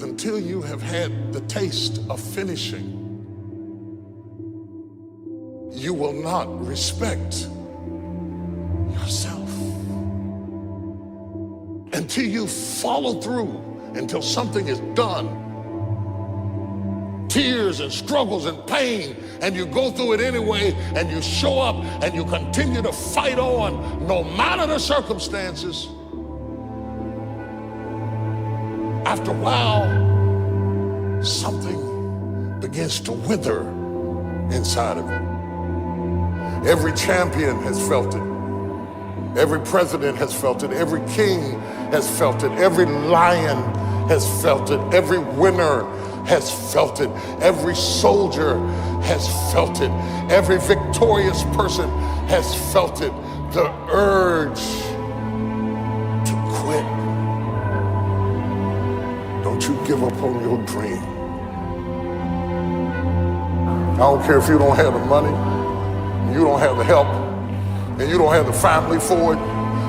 Until you have had the taste of finishing, you will not respect yourself. Until you follow through, until something is done, tears and struggles and pain, and you go through it anyway, and you show up and you continue to fight on no matter the circumstances. After a while, something begins to wither inside of you. Every champion has felt it. Every president has felt it. Every king has felt it. Every lion has felt it. Every winner has felt it. Every soldier has felt it. Every victorious person has felt it. The urge to quit. Don't you give up on your dream. I don't care if you don't have the money, you don't have the help, and you don't have the family for it,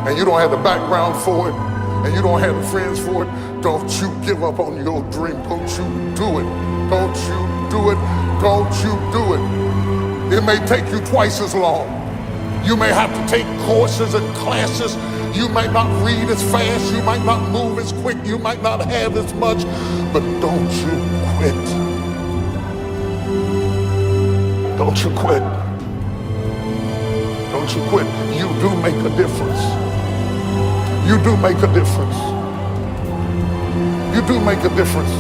and you don't have the background for it, and you don't have the friends for it. Don't you give up on your dream. Don't you do it. Don't you do it. Don't you do it. It may take you twice as long. You may have to take courses and classes. You might not read as fast. You might not move as quick. You might not have as much. But don't you quit. Don't you quit. Don't you quit. You do make a difference. You do make a difference. You do make a difference.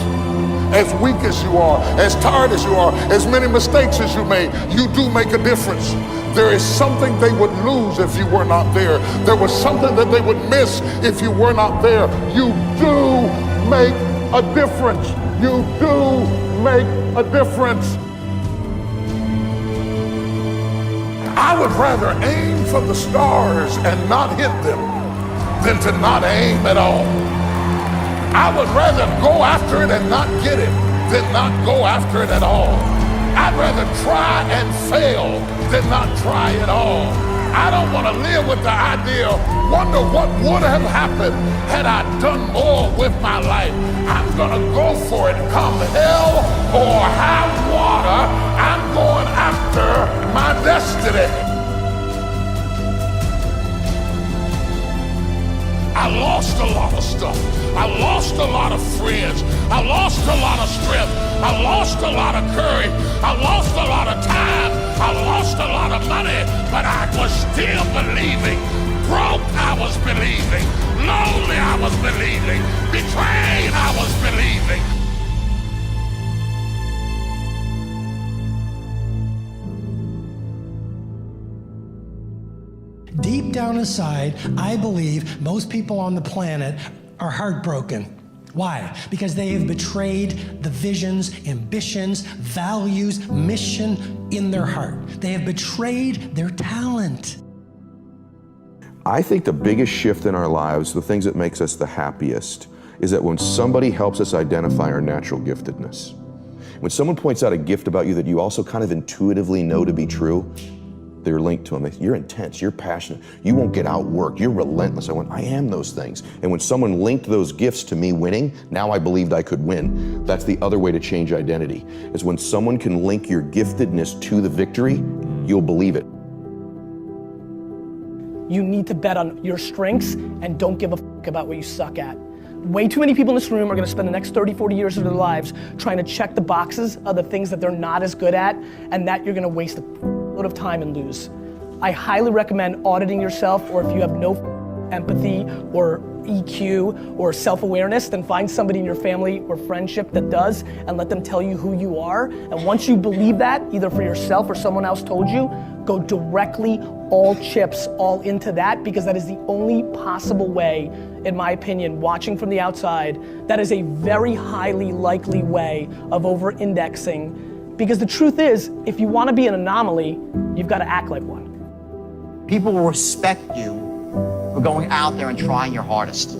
As weak as you are, as tired as you are, as many mistakes as you made, you do make a difference. There is something they would lose if you were not there. There was something that they would miss if you were not there. You do make a difference. You do make a difference. I would rather aim for the stars and not hit them than to not aim at all. I would rather go after it and not get it than not go after it at all. I'd rather try and fail than not try at all. I don't want to live with the idea, wonder what would have happened had I done more with my life. I'm going to go for it, come hell or high water. I'm going after my destiny. I lost a lot of stuff. I lost a lot of friends. I lost a lot of strength. I lost a lot of courage. I lost a lot of time. I lost a lot of money, but I was still believing. Broke, I was believing. Lonely, I was believing. Betrayed, I was believing. Deep down inside, I believe most people on the planet are heartbroken. Why? Because they have betrayed the visions, ambitions, values, mission in their heart. They have betrayed their talent. I think the biggest shift in our lives, the things that makes us the happiest, is that when somebody helps us identify our natural giftedness. When someone points out a gift about you that you also kind of intuitively know to be true, they're linked to them. You're intense, you're passionate, you won't get outworked, you're relentless. I am those things. And when someone linked those gifts to me winning, now I believed I could win. That's the other way to change identity, is when someone can link your giftedness to the victory, you'll believe it. You need to bet on your strengths and don't give a fuck about what you suck at. Way too many people in this room are gonna spend the next 30, 40 years of their lives trying to check the boxes of the things that they're not as good at, and that you're gonna waste a lot of time and lose. I highly recommend auditing yourself, or if you have no empathy or EQ or self-awareness, then find somebody in your family or friendship that does, and let them tell you who you are. And once you believe that, either for yourself or someone else told you, go directly, all chips, all into that, because that is the only possible way, in my opinion, watching from the outside, that is a very highly likely way of over-indexing. Because the truth is, if you want to be an anomaly, you've got to act like one. People will respect you for going out there and trying your hardest.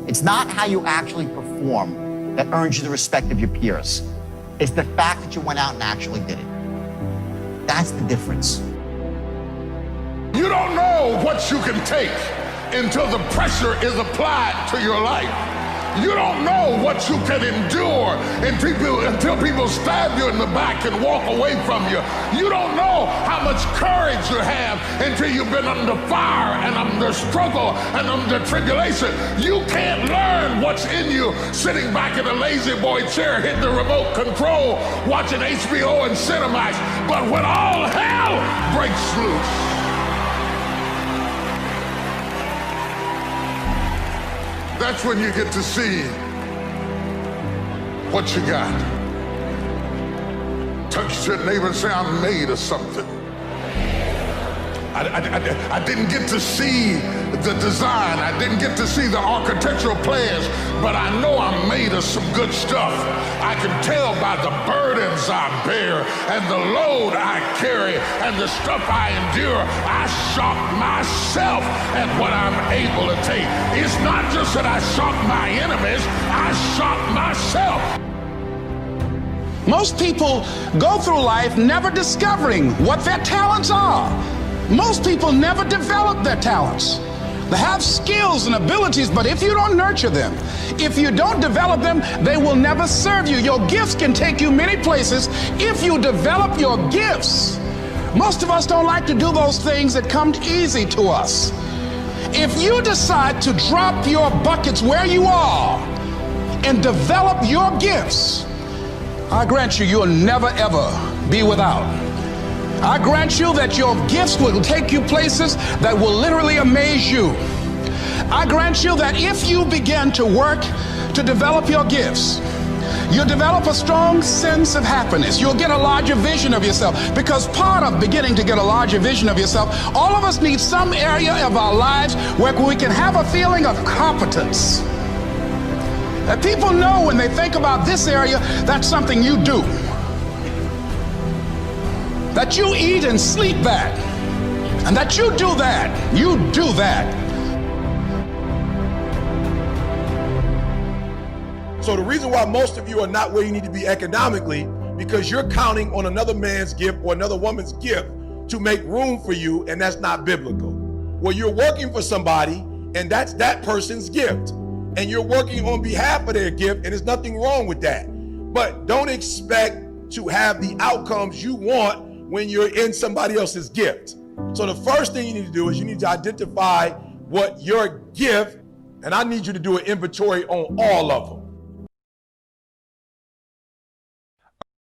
It's not how you actually perform that earns you the respect of your peers. It's the fact that you went out and actually did it. That's the difference. You don't know what you can take until the pressure is applied to your life. You don't know what you can endure until people stab you in the back and walk away from you. You don't know how much courage you have until you've been under fire and under struggle and under tribulation. You can't learn what's in you sitting back in a lazy boy chair hitting the remote control watching HBO and Cinemax. But when all hell breaks loose, that's when you get to see what you got. Touch your neighbor and say, I'm made of something. I didn't get to see the design. I didn't get to see the architectural plans, but I know I'm made of some good stuff. I can tell by the burdens I bear and the load I carry and the stuff I endure. I shock myself at what I'm able to take. It's not just that I shock my enemies, I shock myself. Most people go through life never discovering what their talents are. Most people never develop their talents. They have skills and abilities, but if you don't nurture them, if you don't develop them, they will never serve you. Your gifts can take you many places if you develop your gifts. Most of us don't like to do those things that come easy to us. If you decide to drop your buckets where you are and develop your gifts, I grant you, you'll never ever be without. I grant you that your gifts will take you places that will literally amaze you. I grant you that if you begin to work to develop your gifts, you'll develop a strong sense of happiness. You'll get a larger vision of yourself, because part of beginning to get a larger vision of yourself, all of us need some area of our lives where we can have a feeling of competence. That people know when they think about this area, that's something you do. That you eat and sleep that, and that you do that, you do that. So the reason why most of you are not where you need to be economically, because you're counting on another man's gift or another woman's gift to make room for you, and that's not biblical. Well, you're working for somebody, and that's that person's gift, and you're working on behalf of their gift, and there's nothing wrong with that. But don't expect to have the outcomes you want when you're in somebody else's gift. So the first thing you need to do is you need to identify what your gift, and I need you to do an inventory on all of them.